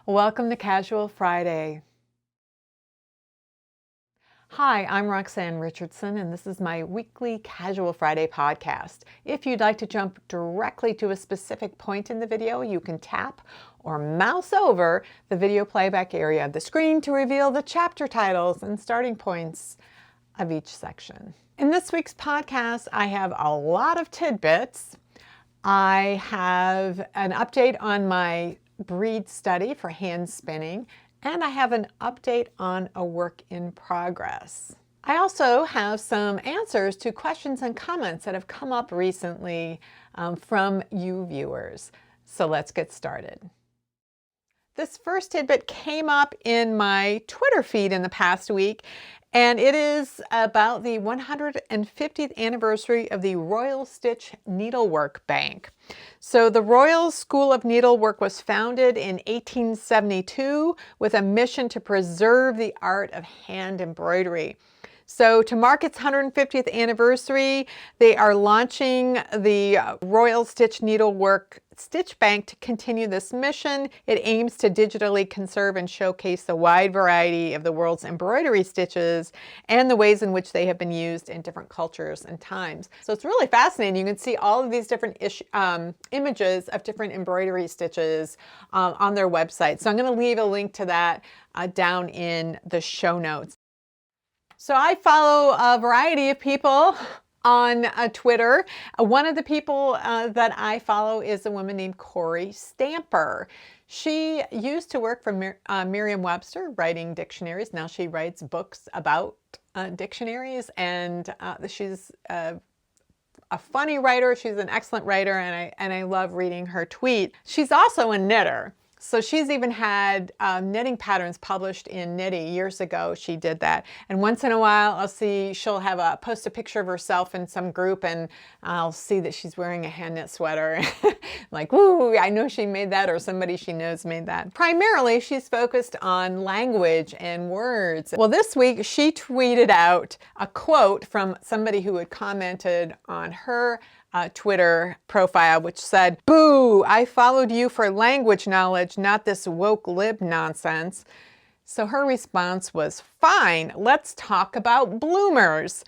Welcome to Casual Friday. Hi, I'm Roxanne Richardson, and this is my weekly Casual Friday podcast. If you'd like to jump directly to a specific point in the video, you can tap or mouse over the video playback area of the screen to reveal the chapter titles and starting points of each section. In this week's podcast, I have a lot of tidbits. I have an update on my breed study for hand spinning, and I have an update on a work in progress. I also have some answers to questions and comments that have come up recently from you viewers. So let's get started. This first tidbit came up in my Twitter feed in the past week, and it is about the 150th anniversary of the Royal Stitch Needlework Bank. So the Royal School of Needlework was founded in 1872 with a mission to preserve the art of hand embroidery. So to mark its 150th anniversary, they are launching the Royal Stitch Needlework Stitch Bank to continue this mission. It aims to digitally conserve and showcase the wide variety of the world's embroidery stitches and the ways in which they have been used in different cultures and times. So it's really fascinating. You can see all of these different images of different embroidery stitches on their website. So I'm going to leave a link to that down in the show notes. So I follow a variety of people on Twitter. One of the people that I follow is a woman named Corey Stamper. She used to work for Merriam-Webster writing dictionaries. Now she writes books about dictionaries, and she's a funny writer. She's an excellent writer, and I love reading her tweet. She's also a knitter. So she's even had knitting patterns published in Knitty. Years ago she did that. And once in a while I'll see she'll post a picture of herself in some group, and I'll see that she's wearing a hand knit sweater. Like, woo, I know she made that, or somebody she knows made that. Primarily she's focused on language and words. Well, this week she tweeted out a quote from somebody who had commented on her Twitter profile, which said, "Boo, I followed you for language knowledge, not this woke lib nonsense." So her response was, "Fine, let's talk about bloomers.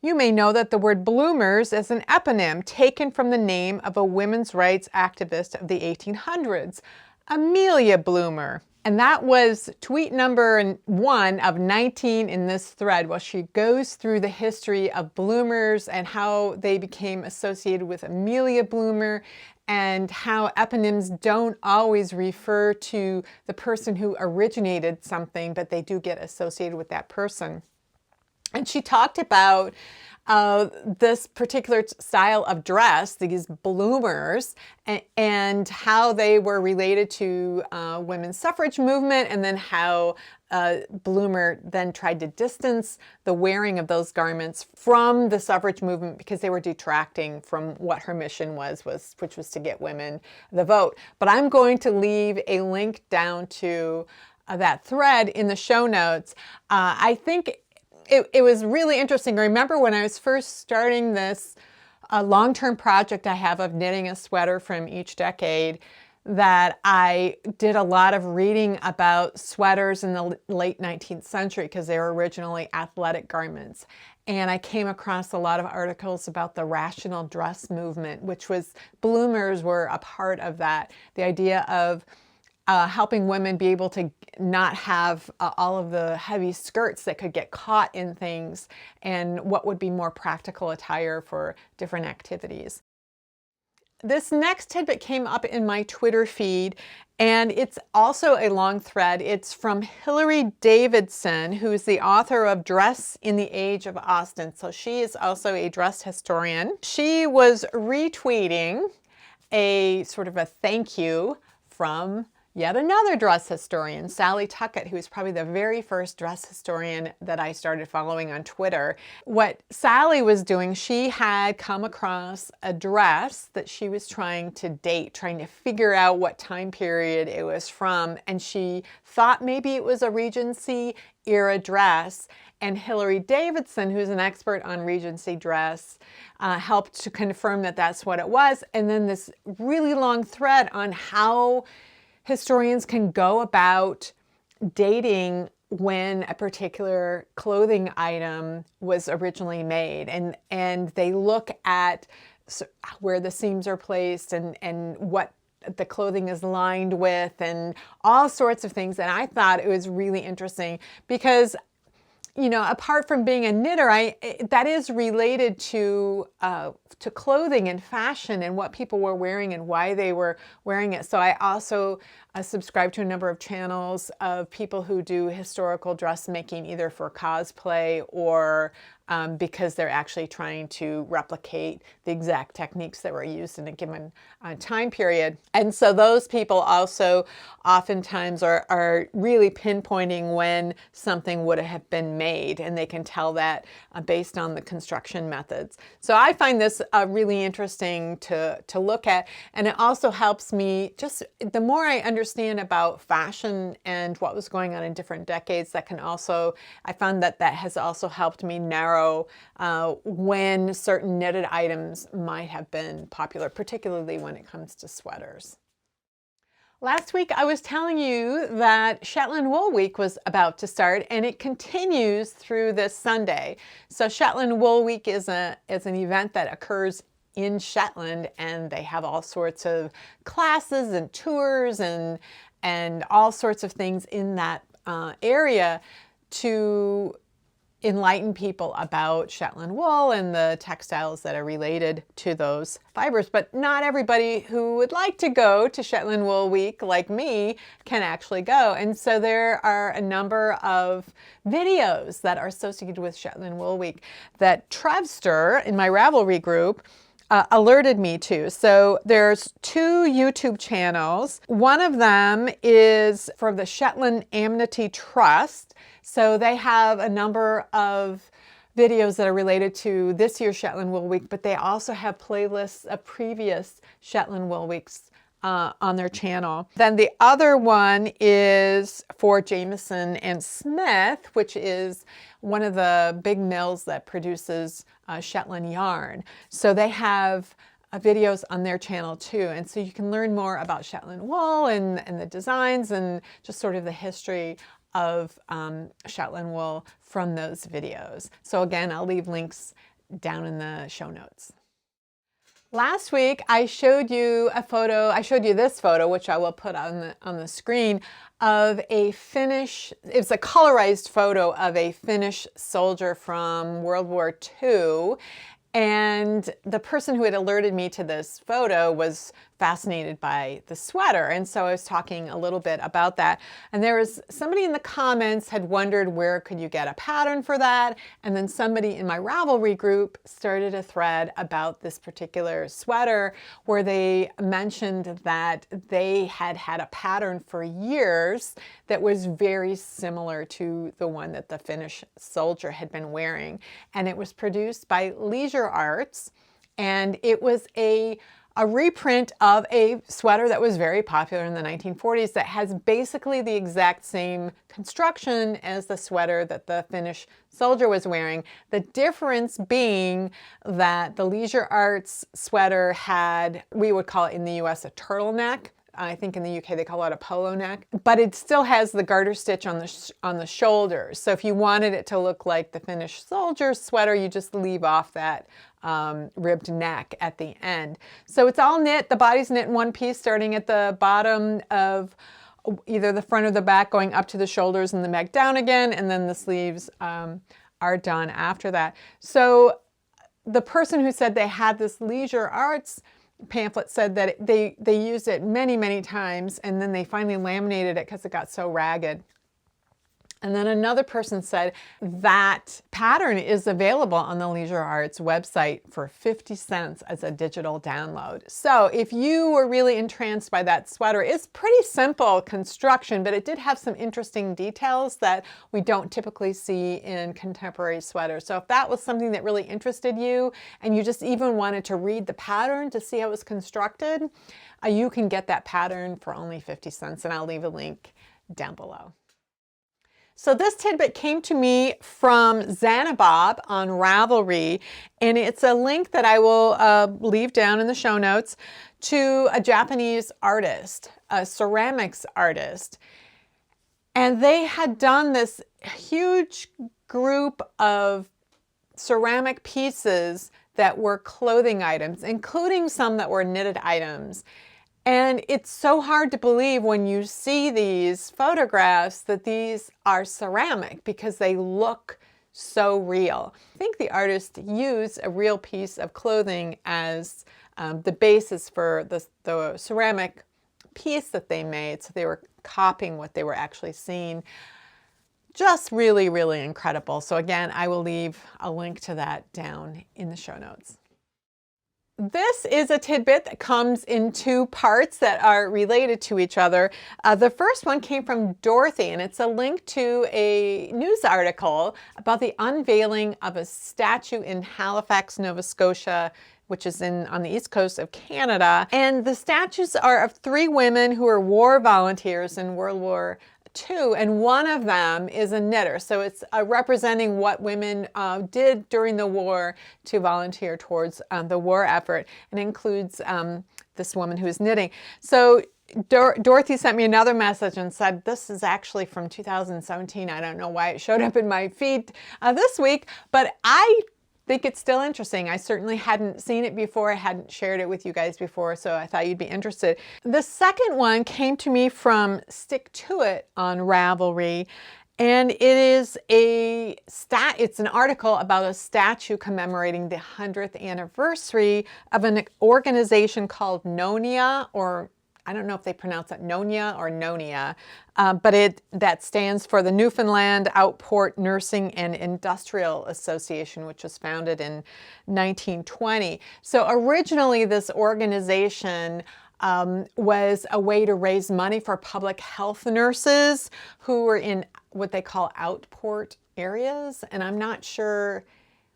You may know that the word bloomers is an eponym taken from the name of a women's rights activist of the 1800s, Amelia Bloomer." And that was tweet number 1 of 19 in this thread. Well, she goes through the history of bloomers and how they became associated with Amelia Bloomer, and how eponyms don't always refer to the person who originated something, but they do get associated with that person. And she talked about this particular style of dress, these bloomers, and how they were related to women's suffrage movement, and then how Bloomer then tried to distance the wearing of those garments from the suffrage movement because they were detracting from what her mission was, which was to get women the vote. But I'm going to leave a link down to that thread in the show notes. I think it was really interesting. I remember when I was first starting this long-term project I have of knitting a sweater from each decade, that I did a lot of reading about sweaters in the late 19th century because they were originally athletic garments. And I came across a lot of articles about the rational dress movement, which was, bloomers were a part of that. The idea of helping women be able to not have all of the heavy skirts that could get caught in things, and what would be more practical attire for different activities. This next tidbit came up in my Twitter feed, and it's also a long thread. It's from Hilary Davidson, who's the author of Dress in the Age of Austen. So she is also a dress historian. She was retweeting a sort of a thank you from yet another dress historian, Sally Tuckett, who was probably the very first dress historian that I started following on Twitter. What Sally was doing, she had come across a dress that she was trying to date, trying to figure out what time period it was from, and she thought maybe it was a Regency era dress. And Hilary Davidson, who's an expert on Regency dress, helped to confirm that that's what it was. And then this really long thread on how historians can go about dating when a particular clothing item was originally made, and they look at where the seams are placed and what the clothing is lined with and all sorts of things. And I thought it was really interesting because, you know, apart from being a knitter, that is related to clothing and fashion and what people were wearing and why they were wearing it. So I also subscribe to a number of channels of people who do historical dressmaking, either for cosplay or because they're actually trying to replicate the exact techniques that were used in a given time period. And so those people also oftentimes are really pinpointing when something would have been made, and they can tell that based on the construction methods. So I find this really interesting to look at, and it also helps me, just the more I understand about fashion and what was going on in different decades, that can also, I found that has also helped me narrow when certain knitted items might have been popular, particularly when it comes to sweaters. Last week I was telling you that Shetland Wool Week was about to start, and it continues through this Sunday. So Shetland Wool Week is an event that occurs in Shetland, and they have all sorts of classes and tours and all sorts of things in that area to enlighten people about Shetland wool and the textiles that are related to those fibers. But not everybody who would like to go to Shetland Wool Week, like me, can actually go. And so there are a number of videos that are associated with Shetland Wool Week that Trevster in my Ravelry group alerted me to. So there's 2 YouTube channels. One of them is for the Shetland Amity Trust. So they have a number of videos that are related to this year's Shetland Wool Week, but they also have playlists of previous Shetland Wool Weeks on their channel. Then the other one is for Jamieson and Smith, which is one of the big mills that produces Shetland yarn. So they have videos on their channel too. And so you can learn more about Shetland wool and the designs and just sort of the history of Shetland wool from those videos. So again, I'll leave links down in the show notes. Last week, I showed you a photo, I showed you this photo, which I will put on the screen, of a Finnish, it's a colorized photo of a Finnish soldier from World War II. And the person who had alerted me to this photo was fascinated by the sweater. And so I was talking a little bit about that. And there was somebody in the comments had wondered where could you get a pattern for that. And then somebody in my Ravelry group started a thread about this particular sweater where they mentioned that they had had a pattern for years that was very similar to the one that the Finnish soldier had been wearing. And it was produced by Leisure Arts, and it was a reprint of a sweater that was very popular in the 1940s that has basically the exact same construction as the sweater that the Finnish soldier was wearing. The difference being that the Leisure Arts sweater had, we would call it in the US, a turtleneck. I think in the UK they call it a polo neck, but it still has the garter stitch on the shoulders. So if you wanted it to look like the Finnish soldier's sweater, you just leave off that ribbed neck at the end. So it's all knit. The body's knit in one piece, starting at the bottom of either the front or the back, going up to the shoulders and then back down again, and then the sleeves are done after that. So the person who said they had this Leisure Arts pamphlet said that they used it many, many times, and then they finally laminated it because it got so ragged. And then another person said that pattern is available on the Leisure Arts website for 50 cents as a digital download. So if you were really entranced by that sweater, it's pretty simple construction, but it did have some interesting details that we don't typically see in contemporary sweaters. So if that was something that really interested you, and you just even wanted to read the pattern to see how it was constructed, you can get that pattern for only 50 cents, and I'll leave a link down below. So this tidbit came to me from Xanabob on Ravelry, and it's a link that I will leave down in the show notes to a Japanese artist, a ceramics artist. And they had done this huge group of ceramic pieces that were clothing items, including some that were knitted items. And it's so hard to believe when you see these photographs that these are ceramic because they look so real. I think the artist used a real piece of clothing as the basis for the ceramic piece that they made. So they were copying what they were actually seeing. Just really, really incredible. So again, I will leave a link to that down in the show notes. This is a tidbit that comes in two parts that are related to each other. The first one came from Dorothy, and it's a link to a news article about the unveiling of a statue in Halifax, Nova Scotia, which is on the east coast of Canada. And the statues are of three women who were war volunteers in World War II, and one of them is a knitter. So it's representing what women did during the war to volunteer towards the war effort, and includes this woman who is knitting. So Dorothy sent me another message and said, this is actually from 2017. I don't know why it showed up in my feed this week, but I think it's still interesting. I certainly hadn't seen it before. I hadn't shared it with you guys before, so I thought you'd be interested. The second one came to me from Stick To It on Ravelry, and it is it's an article about a statue commemorating the 100th anniversary of an organization called Nonia, or I don't know if they pronounce it Nonia or Nonia, but that stands for the Newfoundland Outport Nursing and Industrial Association, which was founded in 1920. So originally this organization was a way to raise money for public health nurses who were in what they call outport areas. And I'm not sure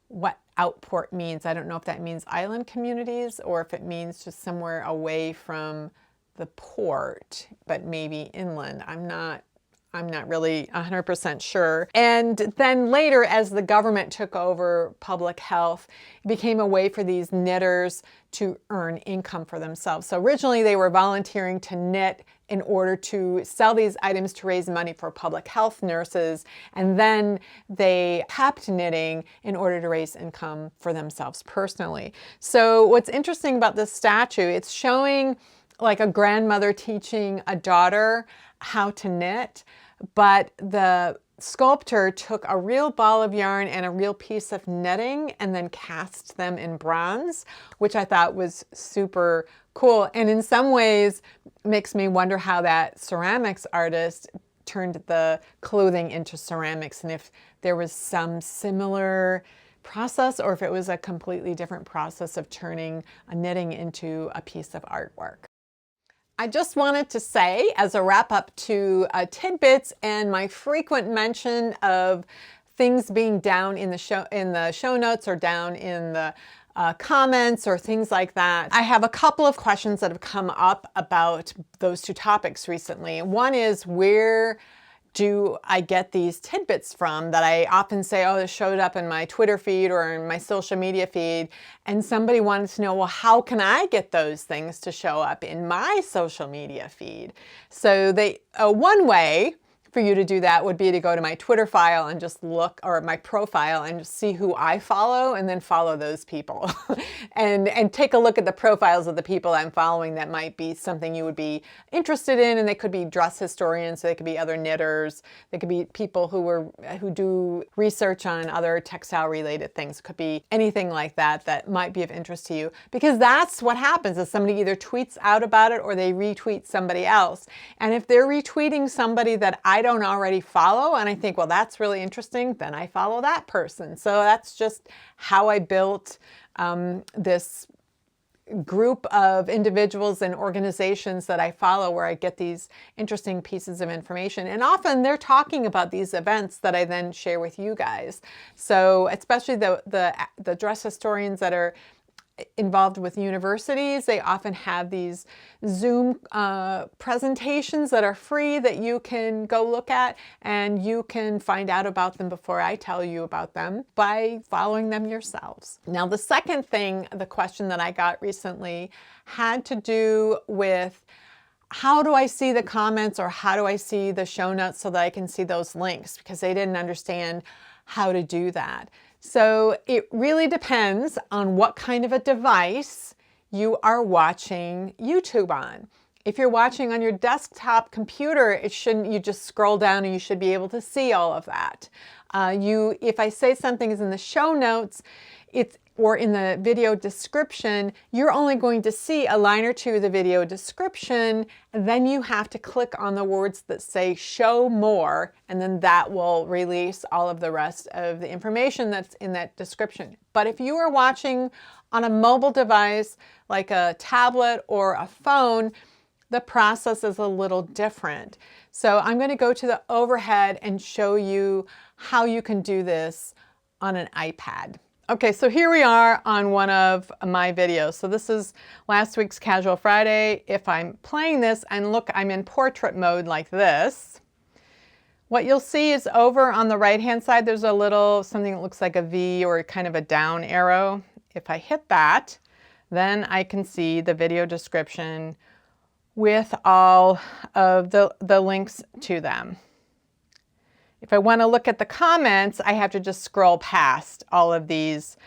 what outport means. I don't know if that means island communities or if it means just somewhere away from the port, but maybe inland. I'm not really 100% sure. And then later, as the government took over public health, it became a way for these knitters to earn income for themselves. So originally they were volunteering to knit in order to sell these items to raise money for public health nurses. And then they kept knitting in order to raise income for themselves personally. So what's interesting about this statue, it's showing like a grandmother teaching a daughter how to knit, but the sculptor took a real ball of yarn and a real piece of knitting and then cast them in bronze, which I thought was super cool. And in some ways makes me wonder how that ceramics artist turned the clothing into ceramics, and if there was some similar process or if it was a completely different process of turning a knitting into a piece of artwork. I just wanted to say, as a wrap up to Tidbits and my frequent mention of things being down in the show notes or down in the comments or things like that, I have a couple of questions that have come up about those two topics recently. One is, where do I get these tidbits from that I often say, oh, this showed up in my Twitter feed or in my social media feed. And somebody wanted to know, well, how can I get those things to show up in my social media feed? So one way for you to do that would be to go to my Twitter file and just look, or my profile, and just see who I follow and then follow those people. and take a look at the profiles of the people I'm following that might be something you would be interested in. And they could be dress historians, so they could be other knitters, they could be people who do research on other textile related things. It could be anything like that might be of interest to you, because that's what happens is somebody either tweets out about it or they retweet somebody else. And if they're retweeting somebody that I don't already follow, and I think, well, that's really interesting, then I follow that person. So that's just how I built this group of individuals and organizations that I follow, where I get these interesting pieces of information. And often they're talking about these events that I then share with you guys. So especially the dress historians that are involved with universities, they often have these Zoom presentations that are free that you can go look at, and you can find out about them before I tell you about them by following them yourselves. Now, the second thing, the question that I got recently had to do with how do I see the comments, or how do I see the show notes so that I can see those links, because they didn't understand how to do that. So it really depends on what kind of a device you are watching YouTube on. If you're watching on your desktop computer, you just scroll down and you should be able to see all of that. If I say something is in the show notes, or in the video description, you're only going to see a line or two of the video description, and then you have to click on the words that say show more, and then that will release all of the rest of the information that's in that description. But if you are watching on a mobile device like a tablet or a phone, the process is a little different. So I'm going to go to the overhead and show you how you can do this on an iPad. Okay, so here we are on one of my videos. So this is last week's Casual Friday. If I'm playing this, and look, I'm in portrait mode like this. What you'll see is over on the right-hand side, there's a little something that looks like a V or kind of a down arrow. If I hit that, then I can see the video description with all of the links to them. If I want to look at the comments, I have to just scroll past all of these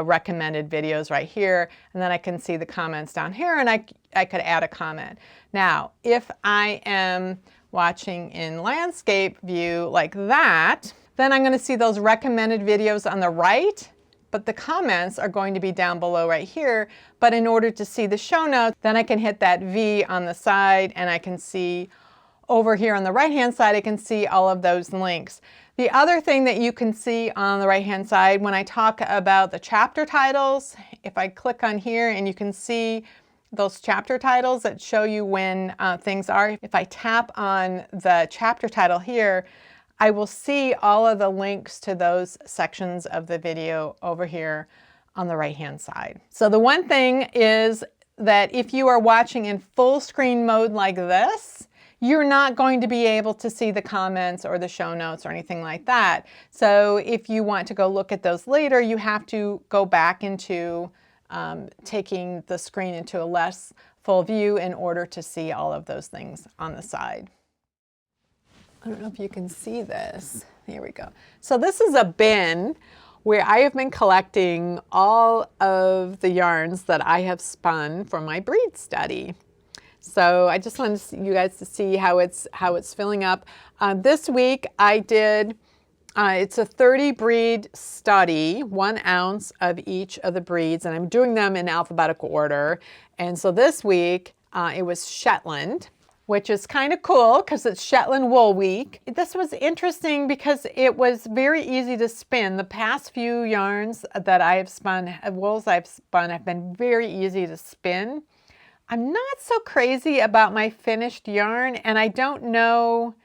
recommended videos right here, and then I can see the comments down here, and I could add a comment. Now, if I am watching in landscape view like that, then I'm going to see those recommended videos on the right, but the comments are going to be down below right here. But in order to see the show notes, then I can hit that V on the side, and I can see over here on the right-hand side, I can see all of those links. The other thing that you can see on the right-hand side when I talk about the chapter titles, if I click on here and you can see those chapter titles that show you when things are. If I tap on the chapter title here, I will see all of the links to those sections of the video over here on the right-hand side. So the one thing is that if you are watching in full screen mode like this, you're not going to be able to see the comments or the show notes or anything like that. So if you want to go look at those later, you have to go back into taking the screen into a less full view in order to see all of those things on the side. I don't know if you can see this. Here we go. So this is a bin where I have been collecting all of the yarns that I have spun for my breed study. So I just wanted you guys to see how it's filling up. This week I did, it's a 30 breed study, 1 ounce of each of the breeds, and I'm doing them in alphabetical order. And so this week it was Shetland, which is kind of cool because it's Shetland Wool Week. This was interesting because it was very easy to spin. The past few yarns that I have spun, wools I've spun, have been very easy to spin. I'm not so crazy about my finished yarn, and I don't know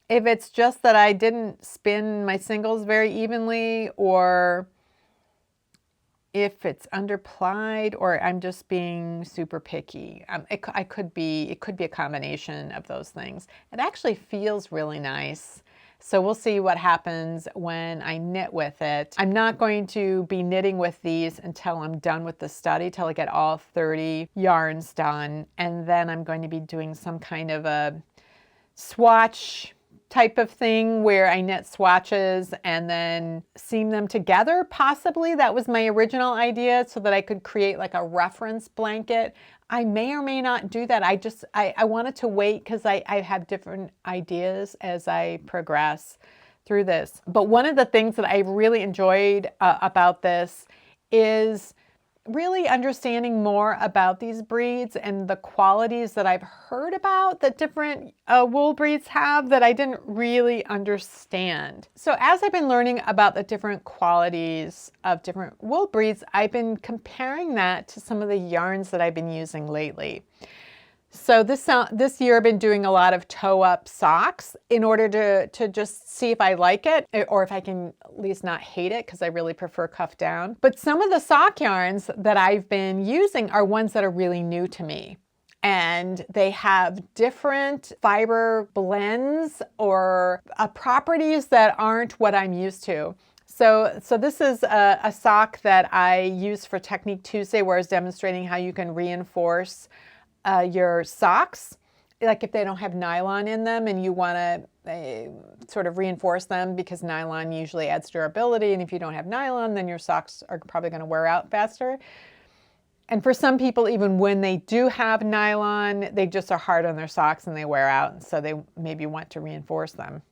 if it's just that I didn't spin my singles very evenly, or if it's underplied, or I'm just being super picky. It could be a combination of those things. It actually feels really nice. So we'll see what happens when I knit with it. I'm not going to be knitting with these until I'm done with the study, till I get all 30 yarns done. And then I'm going to be doing some kind of a swatch type of thing where I knit swatches and then seam them together, possibly. That was my original idea, so that I could create like a reference blanket. I may or may not do that. I wanted to wait because I have different ideas as I progress through this. But one of the things that I really enjoyed about this is really understanding more about these breeds and the qualities that I've heard about that different wool breeds have that I didn't really understand. So as I've been learning about the different qualities of different wool breeds, I've been comparing that to some of the yarns that I've been using lately. So this year I've been doing a lot of toe-up socks in order to just see if I like it or if I can at least not hate it, because I really prefer cuff down. But some of the sock yarns that I've been using are ones that are really new to me. And they have different fiber blends or properties that aren't what I'm used to. So this is a sock that I use for Technique Tuesday, where I was demonstrating how you can reinforce your socks, like if they don't have nylon in them and you want to sort of reinforce them, because nylon usually adds durability, and if you don't have nylon, then your socks are probably going to wear out faster. And for some people, even when they do have nylon, they just are hard on their socks and they wear out, and so they maybe want to reinforce them.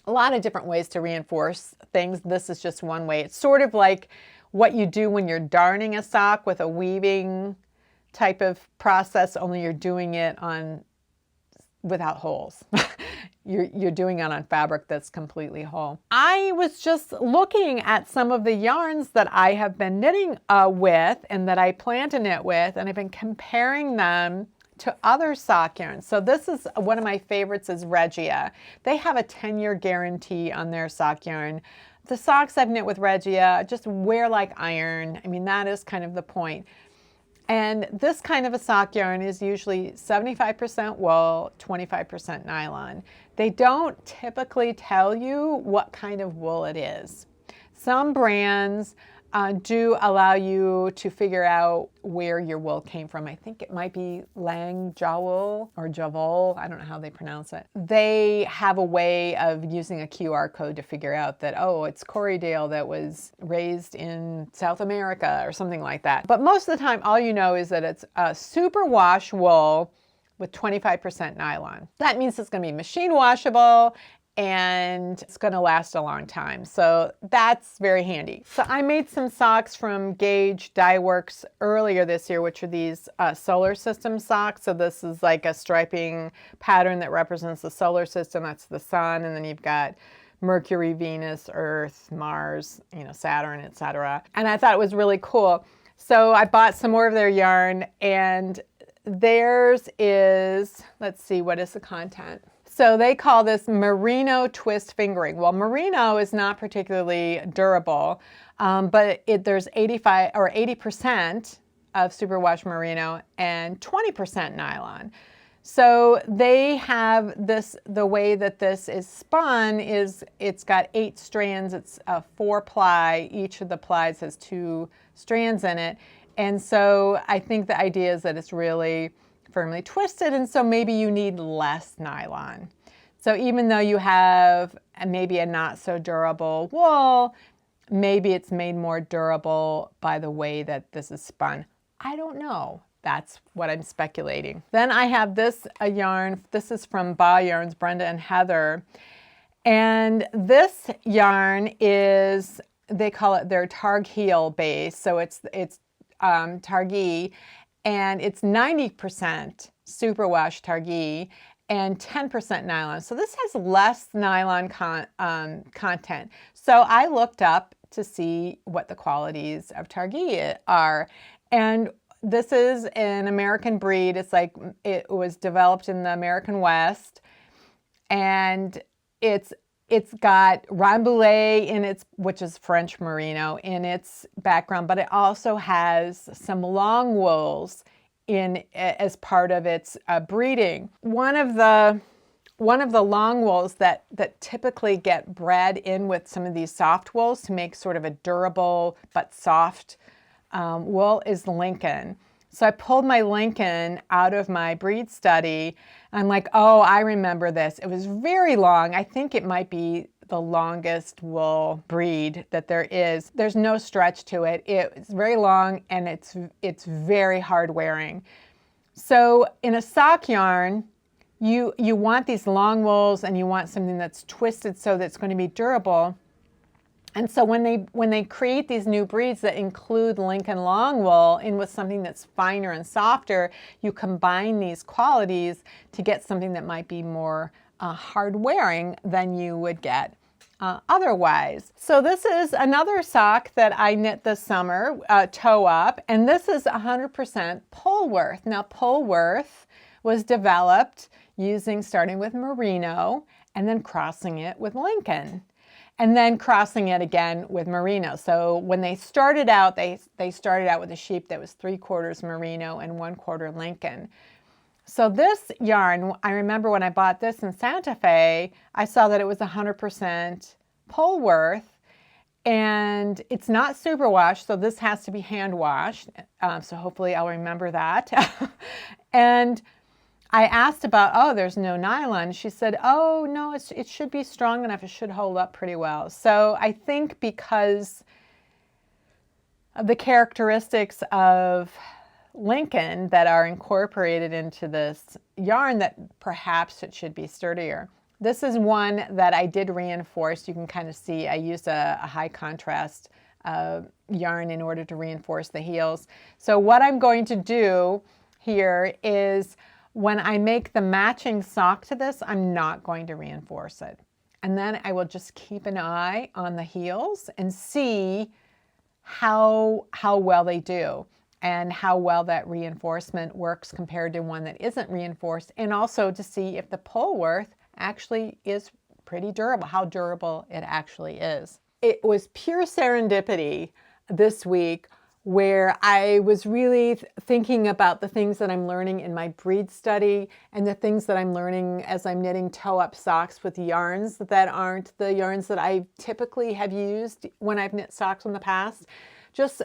A lot of different ways to reinforce things. This is just one way. It's sort of like what you do when you're darning a sock with a weaving type of process, only you're doing it without holes. You're doing it on fabric that's completely whole. I was just looking at some of the yarns that I have been knitting with and that I plan to knit with, and I've been comparing them to other sock yarns. So this is one of my favorites, is Regia. They have a 10-year guarantee on their sock yarn. The socks I've knit with Regia just wear like iron. I mean, that is kind of the point. And this kind of a sock yarn is usually 75% wool, 25% nylon. They don't typically tell you what kind of wool it is. Some brands do allow you to figure out where your wool came from. I think it might be Lang Jowl or Javol. I don't know how they pronounce it. They have a way of using a QR code to figure out that, oh, it's Corriedale that was raised in South America or something like that. But most of the time, all you know is that it's a superwash wool with 25% nylon. That means it's going to be machine washable and it's going to last a long time. So that's very handy. So I made some socks from Gauge Dye Works earlier this year, which are these solar system socks. So this is like a striping pattern that represents the solar system. That's the sun, and then you've got Mercury, Venus, Earth, Mars, Saturn, etc. And I thought it was really cool. So I bought some more of their yarn, and theirs is, let's see, what is the content? So they call this merino twist fingering. Well, merino is not particularly durable, but there's 80% of superwash merino and 20% nylon. So they have this, the way that this is spun is it's got 8 strands. It's a 4-ply. Each of the plies has 2 strands in it. And so I think the idea is that it's really firmly twisted, and so maybe you need less nylon. So even though you have maybe a not so durable wool, maybe it's made more durable by the way that this is spun. I don't know. That's what I'm speculating. Then I have this yarn. This is from Ba Yarns, Brenda and Heather. And this yarn is, they call it their Targheel base. So it's Targhee, and it's 90% superwash Targhee and 10% nylon. So this has less nylon content. So I looked up to see what the qualities of Targhee are. And this is an American breed. It's like, it was developed in the American West, and it's got Rambouillet in its, which is French merino, in its background, but it also has some long wools in as part of its breeding. One of the long wools that typically get bred in with some of these soft wools to make sort of a durable but soft wool is Lincoln. So I pulled my Lincoln out of my breed study, and I'm like, oh, I remember this. It was very long. I think it might be the longest wool breed that there is. There's no stretch to it. It's very long, and it's very hard wearing. So in a sock yarn, you want these long wools, and you want something that's twisted so that it's going to be durable. And so when they create these new breeds that include Lincoln long wool in with something that's finer and softer, you combine these qualities to get something that might be more hard wearing than you would get otherwise. So this is another sock that I knit this summer, toe up, and this is 100% Polworth. Now Polworth was developed starting with merino and then crossing it with Lincoln. And then crossing it again with merino. So when they started out, they started out with a sheep that was 3/4 merino and 1/4 Lincoln. So this yarn, I remember when I bought this in Santa Fe, I saw that it was 100% Polworth, and it's not superwash, so this has to be hand washed. So hopefully I'll remember that. And I asked about, oh, there's no nylon. She said, oh, no, it should be strong enough. It should hold up pretty well. So I think because of the characteristics of Lincoln that are incorporated into this yarn, that perhaps it should be sturdier. This is one that I did reinforce. You can kind of see I used a high contrast yarn in order to reinforce the heels. So what I'm going to do here is when I make the matching sock to this, I'm not going to reinforce it. And then I will just keep an eye on the heels and see how well they do and how well that reinforcement works compared to one that isn't reinforced, and also to see if the Polworth actually is pretty durable, how durable it actually is. It was pure serendipity this week where I was really thinking about the things that I'm learning in my breed study and the things that I'm learning as I'm knitting toe-up socks with yarns that aren't the yarns that I typically have used when I've knit socks in the past. Just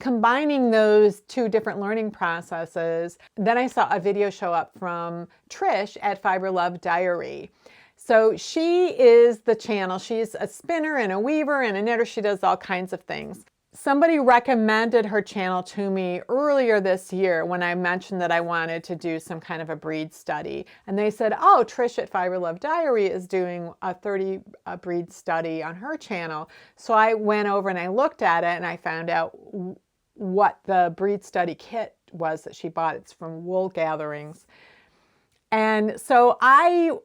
combining those two different learning processes. Then I saw a video show up from Trish at Fiber Love Diary. So she is the channel. She's a spinner and a weaver and a knitter. She does all kinds of things. Somebody recommended her channel to me earlier this year when I mentioned that I wanted to do some kind of a breed study. And they said, oh, Trish at Fiber Love Diary is doing a 30 breed study on her channel. So I went over and I looked at it and I found out what the breed study kit was that she bought. It's from Wool Gatherings. And so I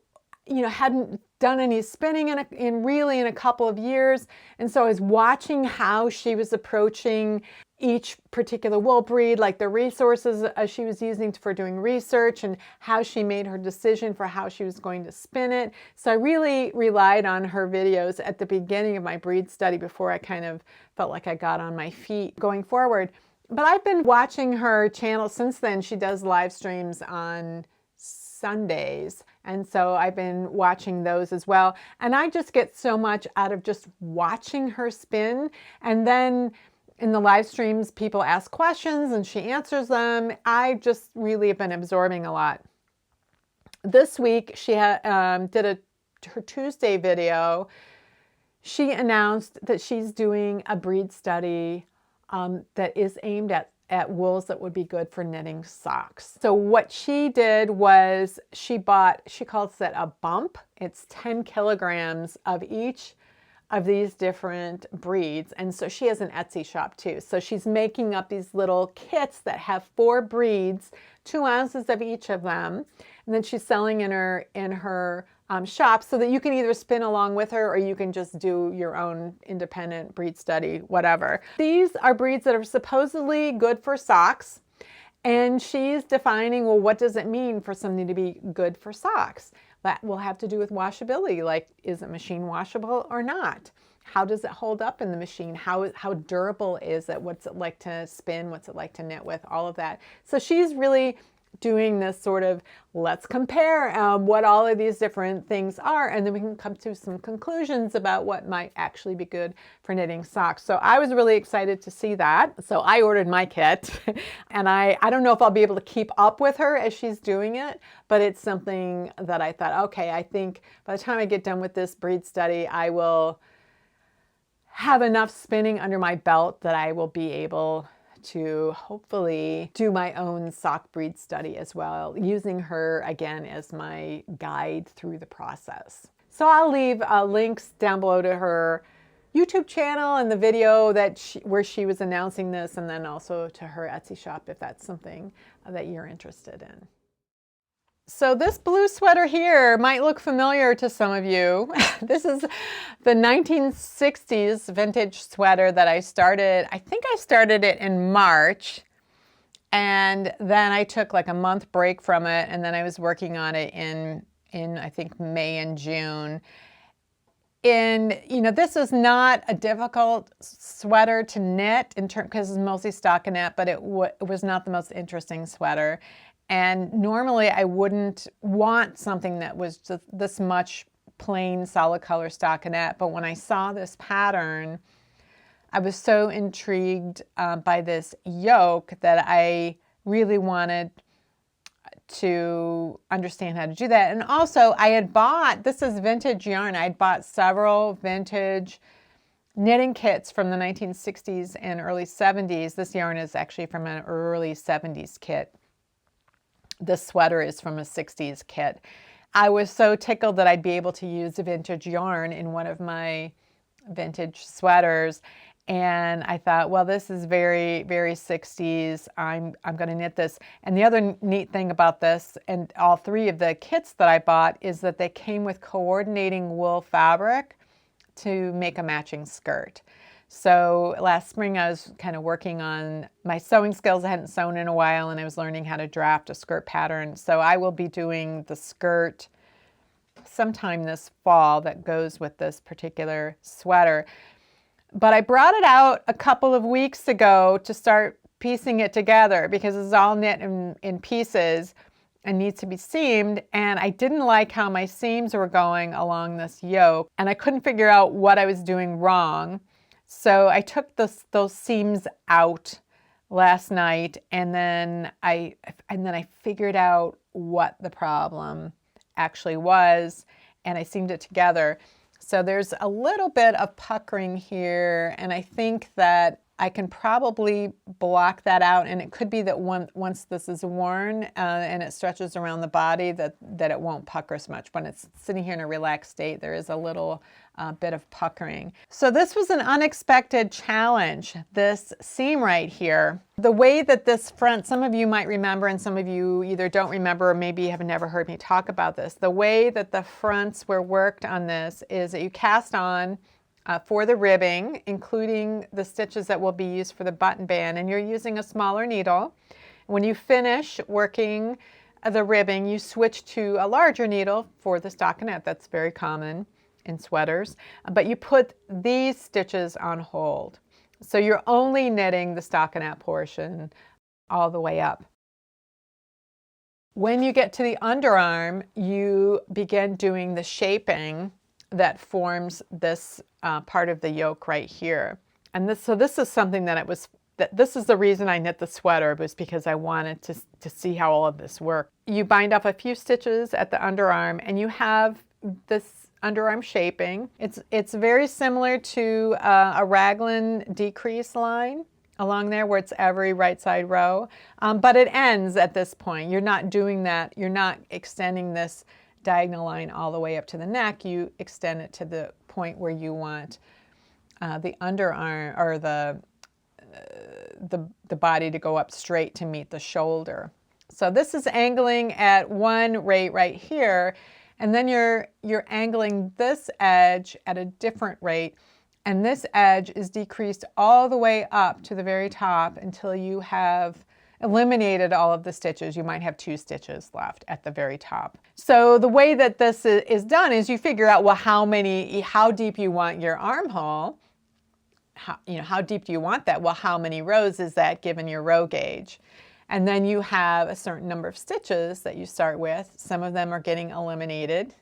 hadn't done any spinning in a couple of years. And so I was watching how she was approaching each particular wool breed, like the resources she was using for doing research and how she made her decision for how she was going to spin it. So I really relied on her videos at the beginning of my breed study before I kind of felt like I got on my feet going forward. But I've been watching her channel since then. She does live streams on Sundays, and so I've been watching those as well, and I just get so much out of just watching her spin. And then in the live streams people ask questions and she answers them. I just really have been absorbing a lot. This week she did her Tuesday video. She announced that she's doing a breed study that is aimed at wools that would be good for knitting socks. So what she did was she calls it a bump. It's 10 kilograms of each of these different breeds. And so she has an Etsy shop too. So she's making up these little kits that have 4 breeds, 2 ounces of each of them. And then she's selling in her shop so that you can either spin along with her or you can just do your own independent breed study, whatever. These are breeds that are supposedly good for socks. And she's defining, well, what does it mean for something to be good for socks? That will have to do with washability, like is it machine washable or not? How does it hold up in the machine? How durable is it? What's it like to spin? What's it like to knit with? All of that. So she's really doing this sort of, let's compare what all of these different things are, and then we can come to some conclusions about what might actually be good for knitting socks. So I was really excited to see that. So I ordered my kit, and I don't know if I'll be able to keep up with her as she's doing it, but it's something that I thought, okay, I think by the time I get done with this breed study, I will have enough spinning under my belt that I will be able to hopefully do my own sock breed study as well, using her again as my guide through the process. So I'll leave links down below to her YouTube channel and the video where she was announcing this, and then also to her Etsy shop if that's something that you're interested in. So this blue sweater here might look familiar to some of you. This is the 1960s vintage sweater that I think I started it in March. And then I took like a month break from it, and then I was working on it in I think May and June. And this is not a difficult sweater to knit because it's mostly stockinette, but it was not the most interesting sweater. And normally I wouldn't want something that was just this much plain solid color stockinette, but when I saw this pattern, I was so intrigued by this yoke that I really wanted to understand how to do that. And also I had bought, this is vintage yarn, I had bought several vintage knitting kits from the 1960s and early 70s. This yarn is actually from an early 70s kit. This sweater is from a 60s kit. I was so tickled that I'd be able to use a vintage yarn in one of my vintage sweaters. And I thought, well, this is very, very 60s. I'm going to knit this. And the other neat thing about this and all three of the kits that I bought is that they came with coordinating wool fabric to make a matching skirt. So last spring I was kind of working on my sewing skills. I hadn't sewn in a while, and I was learning how to draft a skirt pattern. So I will be doing the skirt sometime this fall that goes with this particular sweater. But I brought it out a couple of weeks ago to start piecing it together because it's all knit in pieces and needs to be seamed. And I didn't like how my seams were going along this yoke, and I couldn't figure out what I was doing wrong. So I took those seams out last night, and then I figured out what the problem actually was, and I seamed it together. So there's a little bit of puckering here, and I think that I can probably block that out, and it could be that once this is worn and it stretches around the body that it won't pucker as much. When it's sitting here in a relaxed state, there is a little bit of puckering. So this was an unexpected challenge, this seam right here. The way that this front, some of you might remember and some of you either don't remember or maybe have never heard me talk about this. The way that the fronts were worked on this is that you cast on for the ribbing, including the stitches that will be used for the button band, and you're using a smaller needle. When you finish working the ribbing, you switch to a larger needle for the stockinette. That's very common in sweaters, but you put these stitches on hold. So you're only knitting the stockinette portion all the way up. When you get to the underarm, you begin doing the shaping that forms this part of the yoke right here. And this is something that this is the reason I knit the sweater, was because I wanted to see how all of this worked. You bind up a few stitches at the underarm, and you have this underarm shaping. It's very similar to a raglan decrease line along there where it's every right side row, but it ends at this point. You're not doing that. You're not extending this diagonal line all the way up to the neck. You extend it to the point where you want the underarm or the body to go up straight to meet the shoulder. So this is angling at one rate right here, and then you're angling this edge at a different rate, and this edge is decreased all the way up to the very top until you have eliminated all of the stitches. You might have 2 stitches left at the very top. So the way that this is done is you figure out, well, how deep you want your armhole. How deep do you want that? Well, how many rows is that given your row gauge? And then you have a certain number of stitches that you start with. Some of them are getting eliminated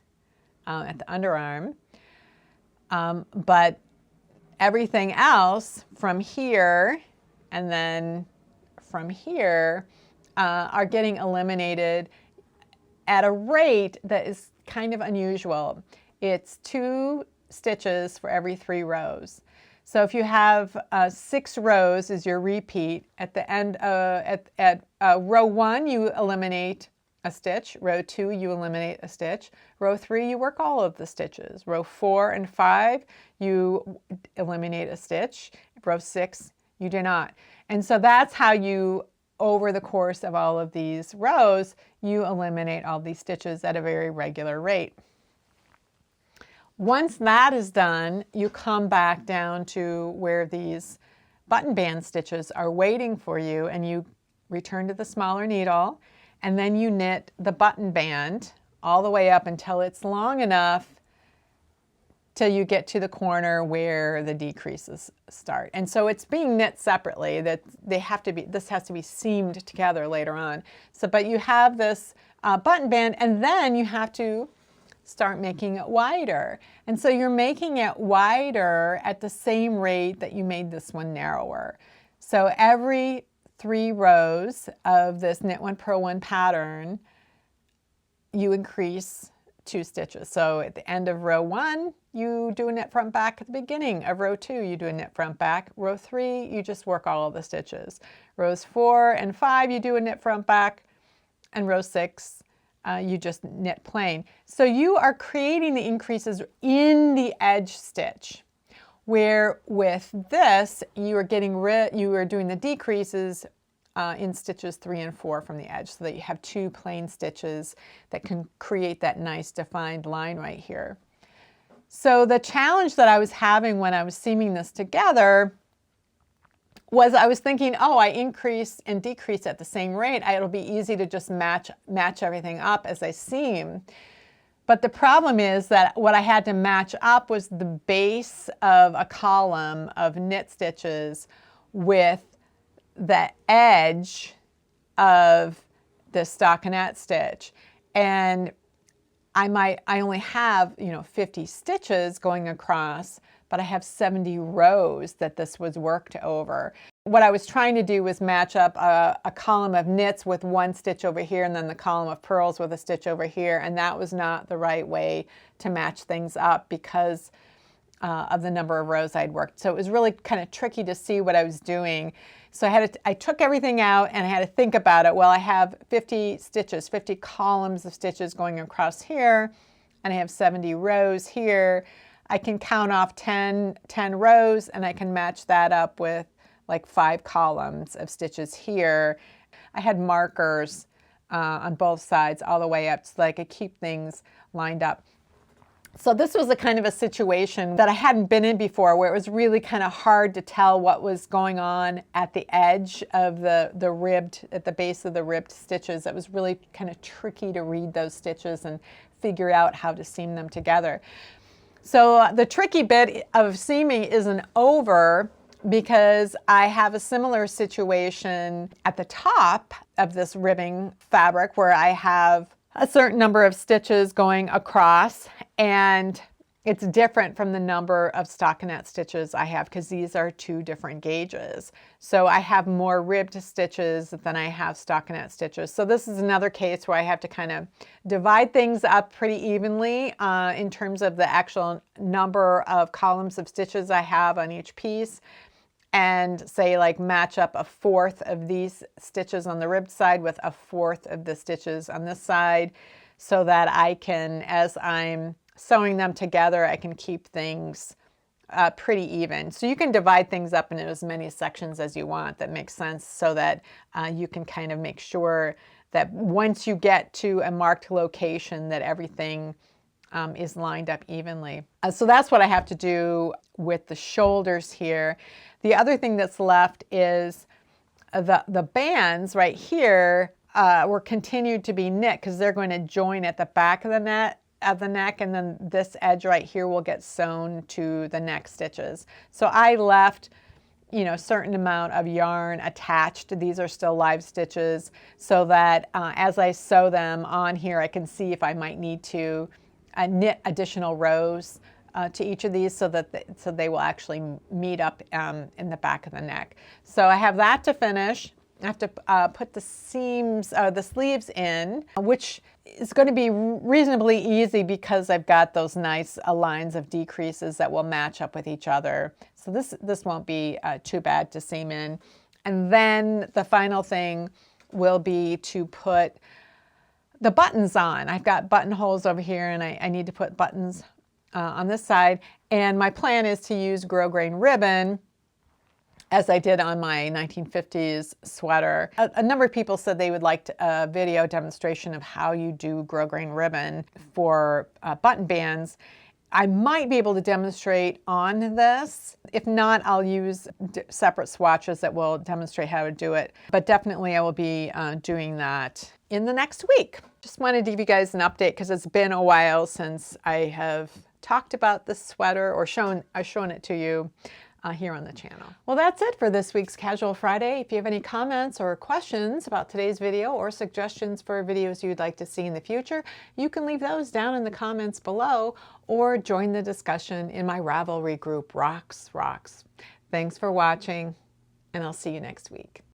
at the underarm. But everything else from here and then from here are getting eliminated at a rate that is kind of unusual. It's 2 stitches for every 3 rows. So if you have 6 rows is your repeat, at the end at row 1 you eliminate a stitch, row 2 you eliminate a stitch, row 3 you work all of the stitches, row 4 and 5 you eliminate a stitch, row 6 you do not. And so that's how you, over the course of all of these rows, you eliminate all these stitches at a very regular rate. Once that is done, you come back down to where these button band stitches are waiting for you, and you return to the smaller needle, and then you knit the button band all the way up until it's long enough till you get to the corner where the decreases start. And so it's being knit separately, that this has to be seamed together later on. So, but you have this button band, and then you have to start making it wider. And so you're making it wider at the same rate that you made this one narrower. So every 3 rows of this knit 1 purl 1 pattern, you increase 2 stitches. So at the end of row 1, you do a knit front back. At the beginning of row 2, you do a knit front back. Row 3, you just work all of the stitches. Rows 4 and 5, you do a knit front back. And row 6, you just knit plain. So you are creating the increases in the edge stitch, where with this, you are doing the decreases in stitches 3 and 4 from the edge, so that you have 2 plain stitches that can create that nice defined line right here. So the challenge that I was having when I was seaming this together was I was thinking, oh, I increase and decrease at the same rate. It'll be easy to just match everything up as I seam. But the problem is that what I had to match up was the base of a column of knit stitches with the edge of the stockinette stitch. And I only have, 50 stitches going across, but I have 70 rows that this was worked over. What I was trying to do was match up a column of knits with 1 stitch over here, and then the column of purls with a stitch over here, and that was not the right way to match things up because of the number of rows I'd worked. So it was really kind of tricky to see what I was doing. So I took everything out and I had to think about it. Well, I have 50 stitches, 50 columns of stitches going across here, and I have 70 rows here. I can count off 10 rows, and I can match that up with like 5 columns of stitches here. I had markers on both sides all the way up so that I could keep things lined up. So this was a kind of a situation that I hadn't been in before, where it was really kind of hard to tell what was going on at the edge of the ribbed, at the base of the ribbed stitches. It was really kind of tricky to read those stitches and figure out how to seam them together. So the tricky bit of seaming isn't over, because I have a similar situation at the top of this ribbing fabric where I have a certain number of stitches going across, and it's different from the number of stockinette stitches I have because these are 2 different gauges. So I have more ribbed stitches than I have stockinette stitches. So this is another case where I have to kind of divide things up pretty evenly in terms of the actual number of columns of stitches I have on each piece, and say like match up 1/4 of these stitches on the ribbed side with 1/4 of the stitches on this side, so that I can, as I'm sewing them together, I can keep things pretty even. So you can divide things up into as many sections as you want that makes sense, so that you can kind of make sure that once you get to a marked location that everything is lined up evenly. So that's what I have to do with the shoulders here. The other thing that's left is the bands right here were continued to be knit because they're going to join at the back of the neck, and then this edge right here will get sewn to the neck stitches. So I left a certain amount of yarn attached. These are still live stitches, so that as I sew them on here, I can see if I might need to knit additional rows to each of these, so that they will actually meet up in the back of the neck. So I have that to finish. I have to put the sleeves in, which is going to be reasonably easy because I've got those nice lines of decreases that will match up with each other. So this won't be too bad to seam in. And then the final thing will be to put the buttons on. I've got buttonholes over here, and I need to put buttons on this side. And my plan is to use grosgrain ribbon, as I did on my 1950s sweater. A number of people said they would like a video demonstration of how you do grosgrain ribbon for button bands. I might be able to demonstrate on this. If not, I'll use separate swatches that will demonstrate how to do it. But definitely I will be doing that in the next week. Just wanted to give you guys an update because it's been a while since I have talked about this sweater or I've shown it to you here on the channel. Well, that's it for this week's Casual Friday. If you have any comments or questions about today's video or suggestions for videos you'd like to see in the future, you can leave those down in the comments below or join the discussion in my Ravelry group, Rocks. Thanks for watching, and I'll see you next week.